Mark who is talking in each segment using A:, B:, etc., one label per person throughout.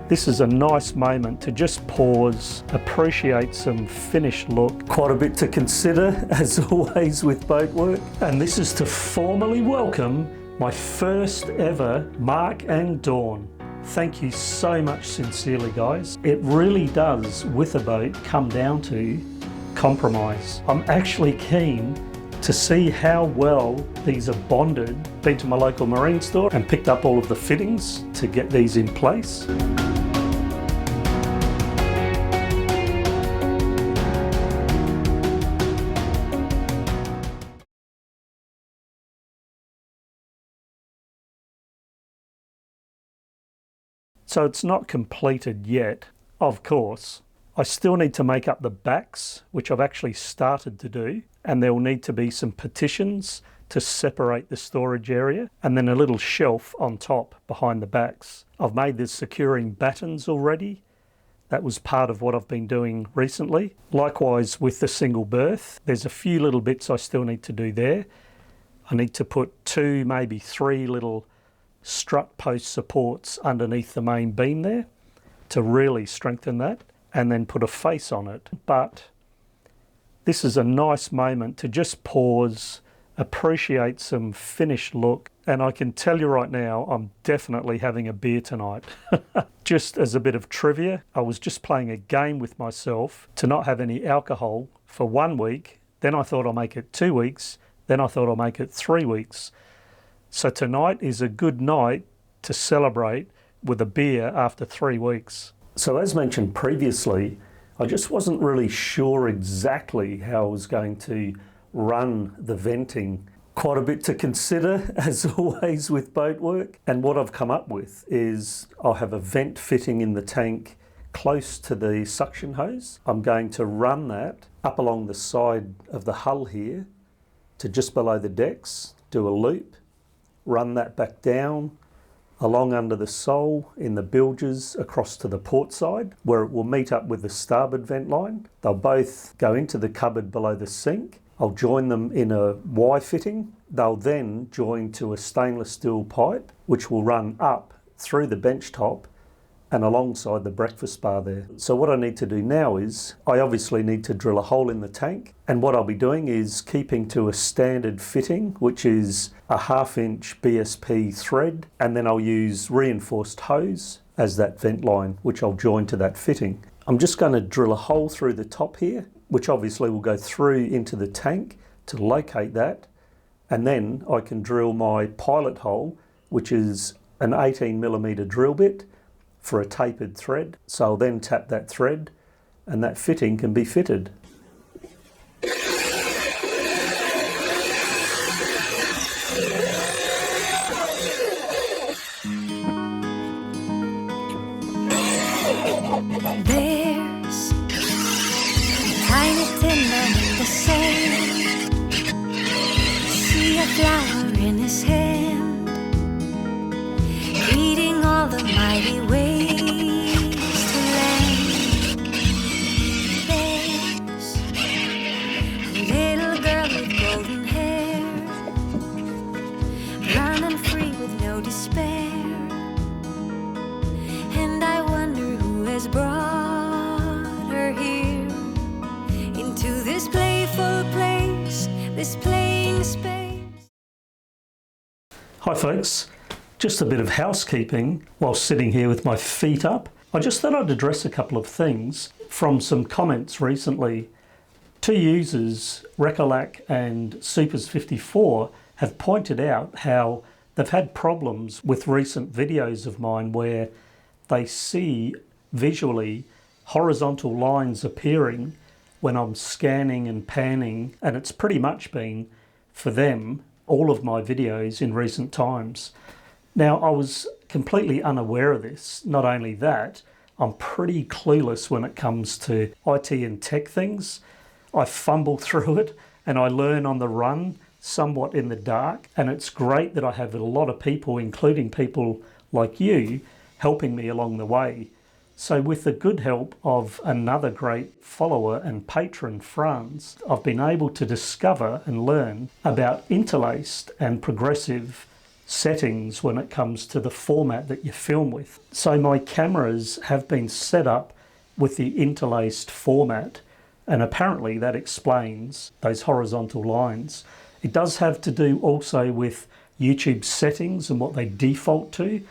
A: This is a nice moment to just pause, appreciate some finished look. Quite a bit to consider, as always, with boat work. And this is to formally welcome my first ever Mark and Dawn. Thank you so much sincerely, guys. It really does, with a boat, come down to compromise. I'm actually keen to see how well these are bonded. Been to my local marine store and picked up all of the fittings to get these in place. So it's not completed yet, of course. I still need to make up the backs, which I've actually started to do, and there will need to be some partitions to separate the storage area, and then a little shelf on top behind the backs. I've made the securing battens already. That was part of what I've been doing recently. Likewise with the single berth, there's a few little bits I still need to do there. I need to put 2, maybe 3 little strut post supports underneath the main beam there to really strengthen that, and then put a face on it. But this is a nice moment to just pause, appreciate some finished look, and I can tell you right now, I'm definitely having a beer tonight. Just as a bit of trivia, I was just playing a game with myself to not have any alcohol for 1 week, then I thought I'll make it 2 weeks, then I thought I'll make it 3 weeks. So tonight is a good night to celebrate with a beer after 3 weeks. So as mentioned previously, I just wasn't really sure exactly how I was going to run the venting. Quite a bit to consider, as always, with boat work. And what I've come up with is I'll have a vent fitting in the tank close to the suction hose. I'm going to run that up along the side of the hull here to just below the decks, do a loop, run that back down, along under the sole in the bilges across to the port side where it will meet up with the starboard vent line. They'll both go into the cupboard below the sink. I'll join them in a Y fitting. They'll then join to a stainless steel pipe which will run up through the bench top and alongside the breakfast bar there. So what I need to do now is I obviously need to drill a hole in the tank, and what I'll be doing is keeping to a standard fitting, which is a 1/2 inch BSP thread, and then I'll use reinforced hose as that vent line, which I'll join to that fitting. I'm just going to drill a hole through the top here, which obviously will go through into the tank to locate that, and then I can drill my pilot hole, which is an 18mm drill bit for a tapered thread. So I'll then tap that thread and that fitting can be fitted.
B: There's a tiny tin man in the sand. See a flower in his hand, reading all the mighty ways to land. There's a little girl with golden hair, running free with no despair. And I wonder who has brought her here into this playful place, this playing space.
A: Hi folks. Just a bit of housekeeping while sitting here with my feet up. I just thought I'd address a couple of things from some comments recently. 2 users, Recolac and Supers54, have pointed out how they've had problems with recent videos of mine where they see visually horizontal lines appearing when I'm scanning and panning, and it's pretty much been, for them, all of my videos in recent times. Now, I was completely unaware of this. Not only that, I'm pretty clueless when it comes to IT and tech things. I fumble through it and I learn on the run, somewhat in the dark. And it's great that I have a lot of people, including people like you, helping me along the way. So with the good help of another great follower and patron, Franz, I've been able to discover and learn about interlaced and progressive settings when it comes to the format that you film with. So my cameras have been set up with the interlaced format, and apparently that explains those horizontal lines. It does have to do also with YouTube settings and what they default to,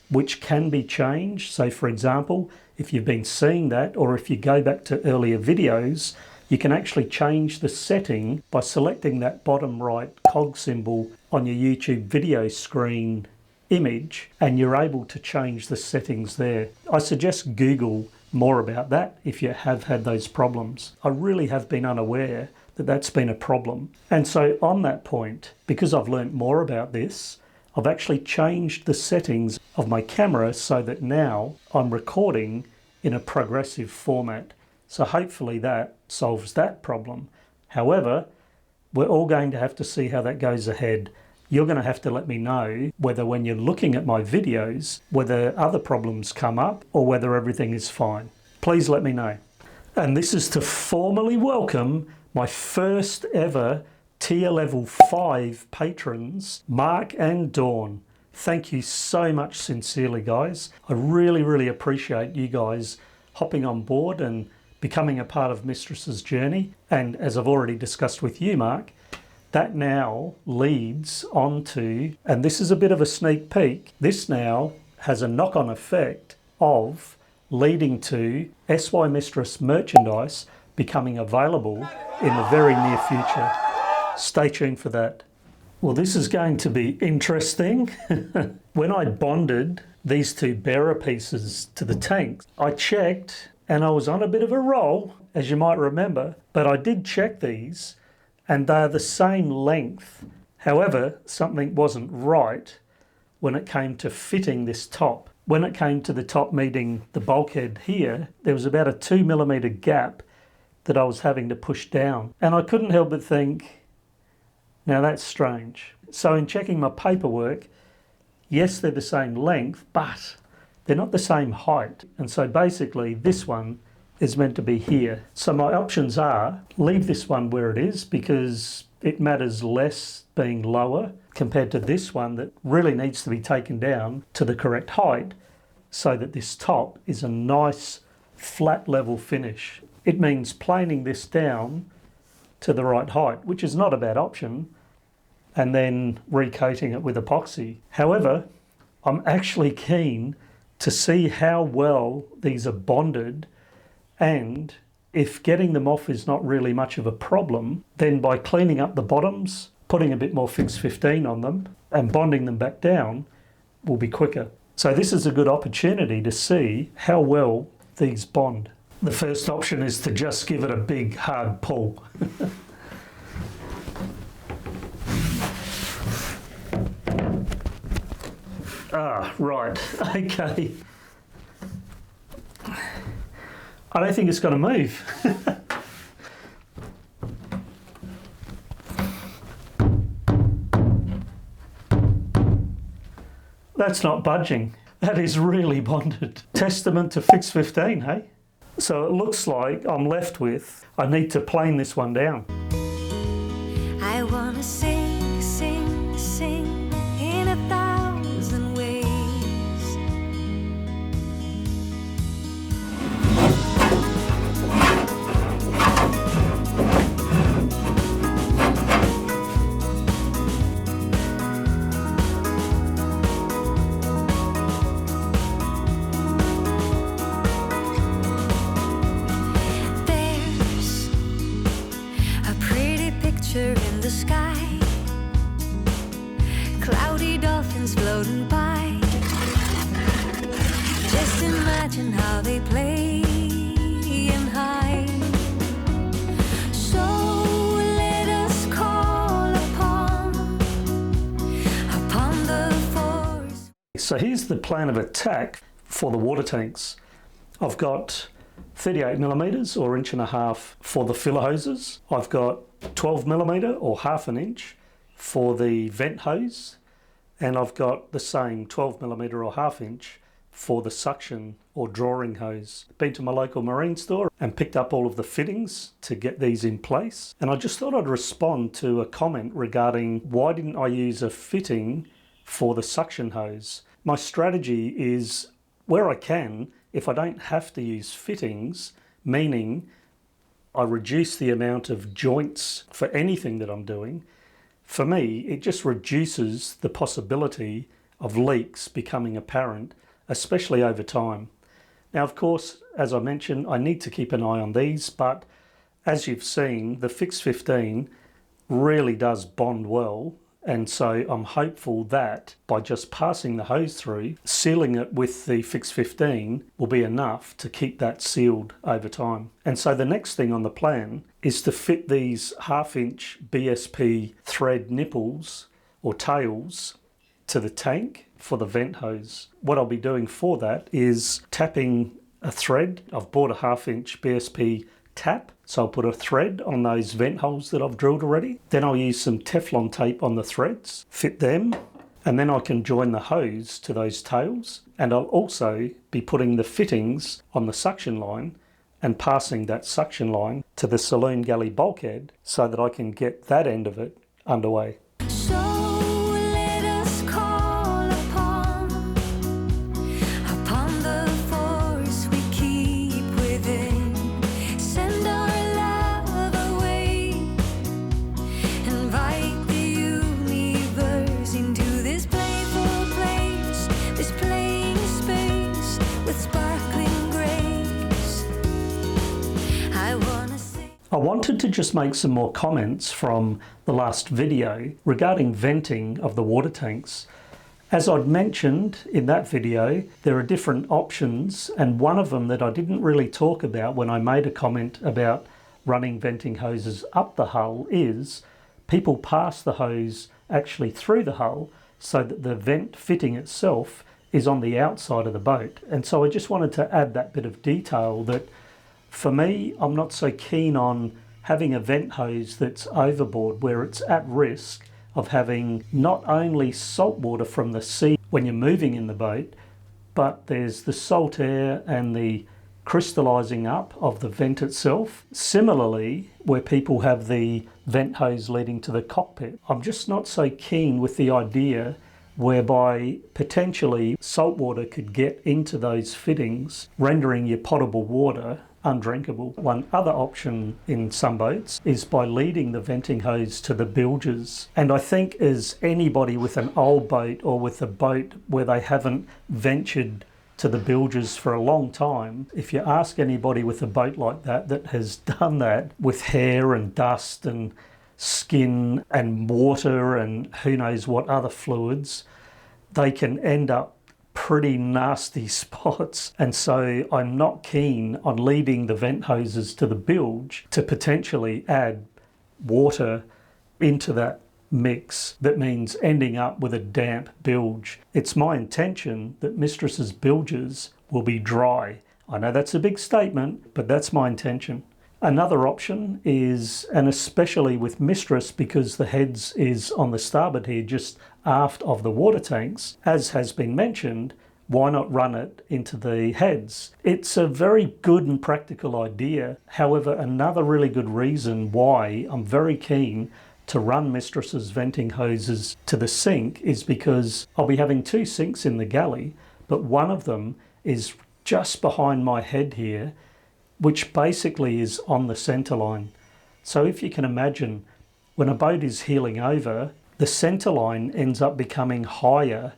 A: which can be changed. So for example, if you've been seeing that, or if you go back to earlier videos, you can actually change the setting by selecting that bottom right cog symbol on your YouTube video screen image, and you're able to change the settings there. I suggest Google more about that if you have had those problems. I really have been unaware that that's been a problem. And so on that point, because I've learnt more about this, I've actually changed the settings of my camera so that now I'm recording in a progressive format. So hopefully that solves that problem. However, we're all going to have to see how that goes ahead. You're going to have to let me know whether when you're looking at my videos, whether other problems come up or whether everything is fine. Please let me know. And this is to formally welcome my first ever tier level 5 patrons, Mark and Dawn. Thank you so much sincerely, guys. I really appreciate you guys hopping on board and becoming a part of Mistress's journey. And as I've already discussed with you, Mark, that now leads on to, and this is a bit of a sneak peek, this now has a knock-on effect of leading to SY Mistress merchandise becoming available in the very near future. Stay tuned for that. Well, this is going to be interesting. When I bonded these two bearer pieces to the tanks, I checked, and I was on a bit of a roll, as you might remember, but I did check these and they're the same length. However, something wasn't right when it came to fitting this top. When it came to the top meeting the bulkhead here, there was about a 2mm gap that I was having to push down. And I couldn't help but think, now that's strange. So in checking my paperwork, yes, they're the same length, but they're not the same height. And so basically this one is meant to be here. So my options are leave this one where it is because it matters less being lower compared to this one that really needs to be taken down to the correct height so that this top is a nice flat level finish. It means planing this down to the right height, which is not a bad option, and then recoating it with epoxy. However, I'm actually keen to see how well these are bonded, and if getting them off is not really much of a problem, then by cleaning up the bottoms, putting a bit more Fix 15 on them and bonding them back down will be quicker. So this is a good opportunity to see how well these bond. The first option is to just give it a big hard pull. Right, okay. I don't think it's going to move. That's not budging. That is really bonded. Testament to Fix 15, hey? So it looks like I'm left with, I need to plane this one down.
B: I wanna sing, sing, sing in 1,000 ways. There's a pretty picture in the sky, cloudy dolphins floating by. Just imagine how they play and hide. So let us call upon the force.
A: So here's the plan of attack for the water tanks. I've got 38mm or 1.5" for the filler hoses. I've got 12mm or 1/2 inch for the vent hose, and I've got the same 12mm or 1/2 inch for the suction or drawing hose. Been to my local marine store and picked up all of the fittings to get these in place. And I just thought I'd respond to a comment regarding why didn't I use a fitting for the suction hose. My strategy is, where I can, if I don't have to use fittings, meaning I reduce the amount of joints for anything that I'm doing, for me, it just reduces the possibility of leaks becoming apparent, especially over time. Now, of course, as I mentioned, I need to keep an eye on these, but as you've seen, the Fix 15 really does bond well. And so I'm hopeful that by just passing the hose through, sealing it with the Fix 15 will be enough to keep that sealed over time. And so the next thing on the plan is to fit these 1/2-inch BSP thread nipples or tails to the tank for the vent hose. What I'll be doing for that is tapping a thread. I've bought a 1/2-inch BSP tap, so I'll put a thread on those vent holes that I've drilled already. Then I'll use some Teflon tape on the threads, fit them, and then I can join the hose to those tails. And I'll also be putting the fittings on the suction line and passing that suction line to the saloon galley bulkhead so that I can get that end of it underway. I wanted to just make some more comments from the last video regarding venting of the water tanks. As I'd mentioned in that video, there are different options, and one of them that I didn't really talk about when I made a comment about running venting hoses up the hull is people pass the hose actually through the hull so that the vent fitting itself is on the outside of the boat. And so I just wanted to add that bit of detail that for me, I'm not so keen on having a vent hose that's overboard where it's at risk of having not only salt water from the sea when you're moving in the boat, but there's the salt air and the crystallizing up of the vent itself. Similarly, where people have the vent hose leading to the cockpit, I'm just not so keen with the idea whereby potentially salt water could get into those fittings, rendering your potable water undrinkable. One other option in some boats is by leading the venting hose to the bilges. And I think as anybody with an old boat or with a boat where they haven't ventured to the bilges for a long time, if you ask anybody with a boat like that that has done that with hair and dust and skin and water and who knows what other fluids, they can end up pretty nasty spots. And so I'm not keen on leading the vent hoses to the bilge to potentially add water into that mix that means ending up with a damp bilge. It's my intention that Mistress's bilges will be dry. I know that's a big statement, but that's my intention. Another option is, and especially with Mistress because the heads is on the starboard here just aft of the water tanks, as has been mentioned, why not run it into the heads? It's a very good and practical idea. However, another really good reason why I'm very keen to run Mistress's venting hoses to the sink is because I'll be having two sinks in the galley, but one of them is just behind my head here, which basically is on the centre line. So if you can imagine, when a boat is heeling over, the centre line ends up becoming higher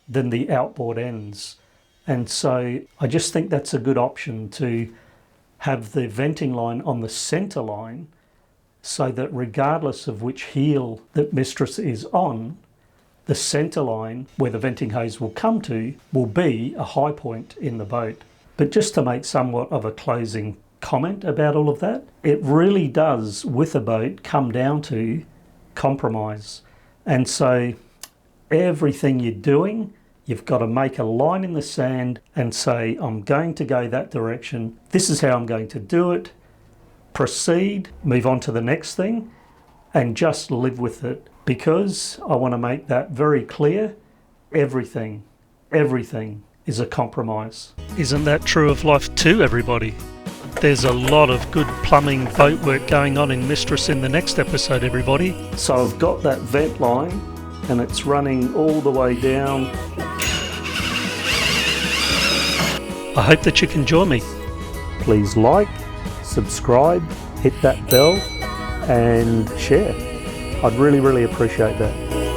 A: than the outboard ends. And so I just think that's a good option to have the venting line on the centre line so that regardless of which heel that Mistress is on, the centre line where the venting hose will come to will be a high point in the boat. But just to make somewhat of a closing comment about all of that, it really does, with a boat, come down to compromise. And so everything you're doing, you've got to make a line in the sand and say, I'm going to go that direction. This is how I'm going to do it. Proceed, move on to the next thing, and just live with it. Because I want to make that very clear, everything is a compromise. Isn't that true of life too, everybody? There's a lot of good plumbing boat work going on in Mistress in the next episode, everybody. So I've got that vent line and it's running all the way down. I hope that you can join me. Please like, subscribe, hit that bell and share. I'd really appreciate that.